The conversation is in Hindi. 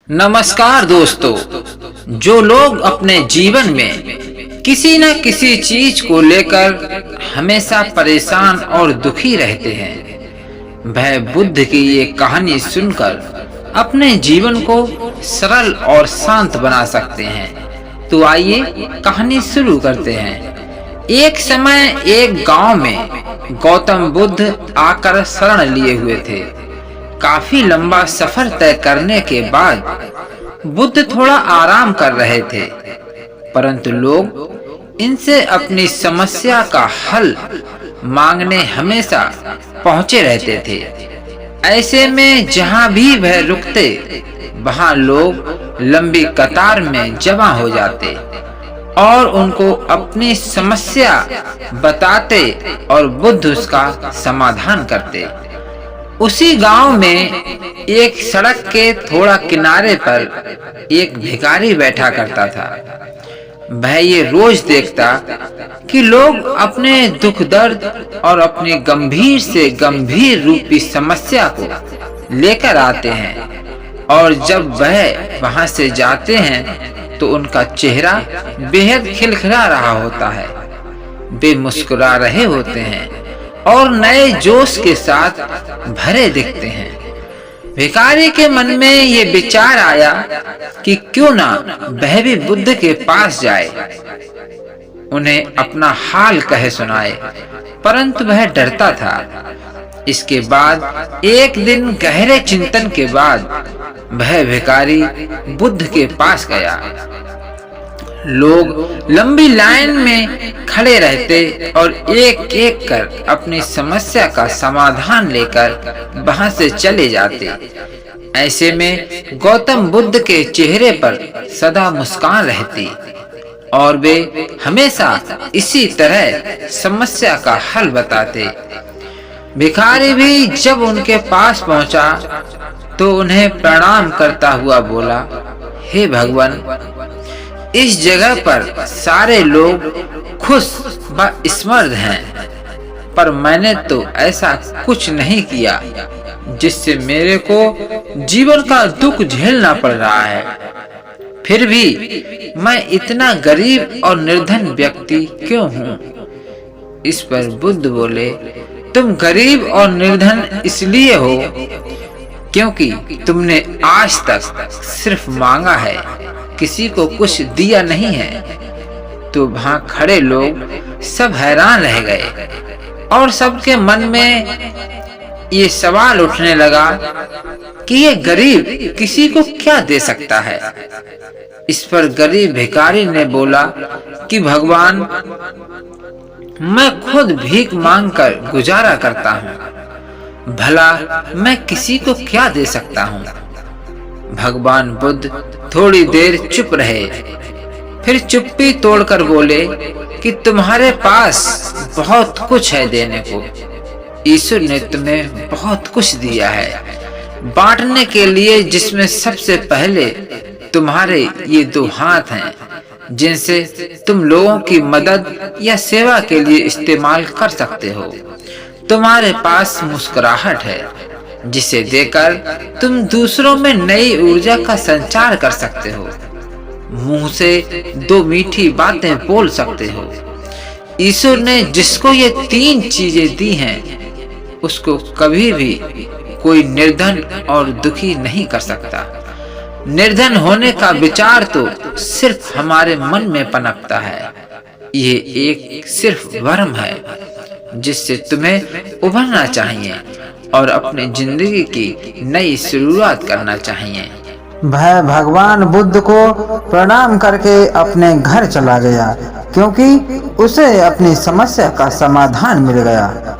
नमस्कार दोस्तों। जो लोग अपने जीवन में किसी न किसी चीज को लेकर हमेशा परेशान और दुखी रहते हैं, वह बुद्ध की ये कहानी सुनकर अपने जीवन को सरल और शांत बना सकते हैं। तो आइए कहानी शुरू करते हैं। एक समय एक गांव में गौतम बुद्ध आकर शरण लिए हुए थे। काफी लंबा सफर तय करने के बाद बुद्ध थोड़ा आराम कर रहे थे, परंतु लोग इनसे अपनी समस्या का हल मांगने हमेशा पहुंचे रहते थे। ऐसे में जहां भी वह रुकते, वहां लोग लंबी कतार में जमा हो जाते और उनको अपनी समस्या बताते और बुद्ध उसका समाधान करते। उसी गांव में एक सड़क के थोड़ा किनारे पर एक भिखारी बैठा करता था। वह ये रोज देखता कि लोग अपने दुख दर्द और अपनी गंभीर से गंभीर रूपी समस्या को लेकर आते हैं, और जब वह वहां से जाते हैं तो उनका चेहरा बेहद खिलखिला रहा होता है। वे मुस्कुरा रहे होते हैं और नए जोश के साथ भरे दिखते हैं। भिखारी के मन में ये विचार आया कि क्यों ना वह भी बुद्ध के पास जाए, उन्हें अपना हाल कहे सुनाए, परंतु वह डरता था। इसके बाद एक दिन गहरे चिंतन के बाद वह भिखारी बुद्ध के पास गया। लोग लंबी लाइन में खड़े रहते और एक एक कर अपनी समस्या का समाधान लेकर वहां से चले जाते। ऐसे में गौतम बुद्ध के चेहरे पर सदा मुस्कान रहती और वे हमेशा इसी तरह समस्या का हल बताते। भिखारी भी जब उनके पास पहुंचा तो उन्हें प्रणाम करता हुआ बोला, हे भगवान, इस जगह पर सारे लोग खुश व समृद्ध हैं, पर मैंने तो ऐसा कुछ नहीं किया जिससे मेरे को जीवन का दुख झेलना पड़ रहा है। फिर भी मैं इतना गरीब और निर्धन व्यक्ति क्यों हूँ? इस पर बुद्ध बोले, तुम गरीब और निर्धन इसलिए हो क्योंकि तुमने आज तक सिर्फ मांगा है, किसी को कुछ दिया नहीं है। तो वहां खड़े लोग सब हैरान रह गए और सबके मन में ये सवाल उठने लगा कि ये गरीब किसी को क्या दे सकता है। इस पर गरीब भिखारी ने बोला कि भगवान, मैं खुद भीख मांगकर गुजारा करता हूँ, भला मैं किसी को क्या दे सकता हूँ। भगवान बुद्ध थोड़ी देर चुप रहे, फिर चुप्पी तोड़कर बोले कि तुम्हारे पास बहुत कुछ है देने को। ईश्वर ने तुम्हें बहुत कुछ दिया है बांटने के लिए, जिसमें सबसे पहले तुम्हारे ये दो हाथ हैं, जिनसे तुम लोगों की मदद या सेवा के लिए इस्तेमाल कर सकते हो। तुम्हारे पास मुस्कुराहट है, जिसे देकर तुम दूसरों में नई ऊर्जा का संचार कर सकते हो। मुंह से दो मीठी बातें बोल सकते हो। ईश्वर ने जिसको ये तीन चीजें दी हैं, उसको कभी भी कोई निर्धन और दुखी नहीं कर सकता। निर्धन होने का विचार तो सिर्फ हमारे मन में पनपता है। ये एक सिर्फ भ्रम है जिससे तुम्हें उभरना चाहिए और अपनी जिंदगी की नई शुरुआत करना चाहिए। वह भगवान बुद्ध को प्रणाम करके अपने घर चला गया, क्योंकि उसे अपनी समस्या का समाधान मिल गया।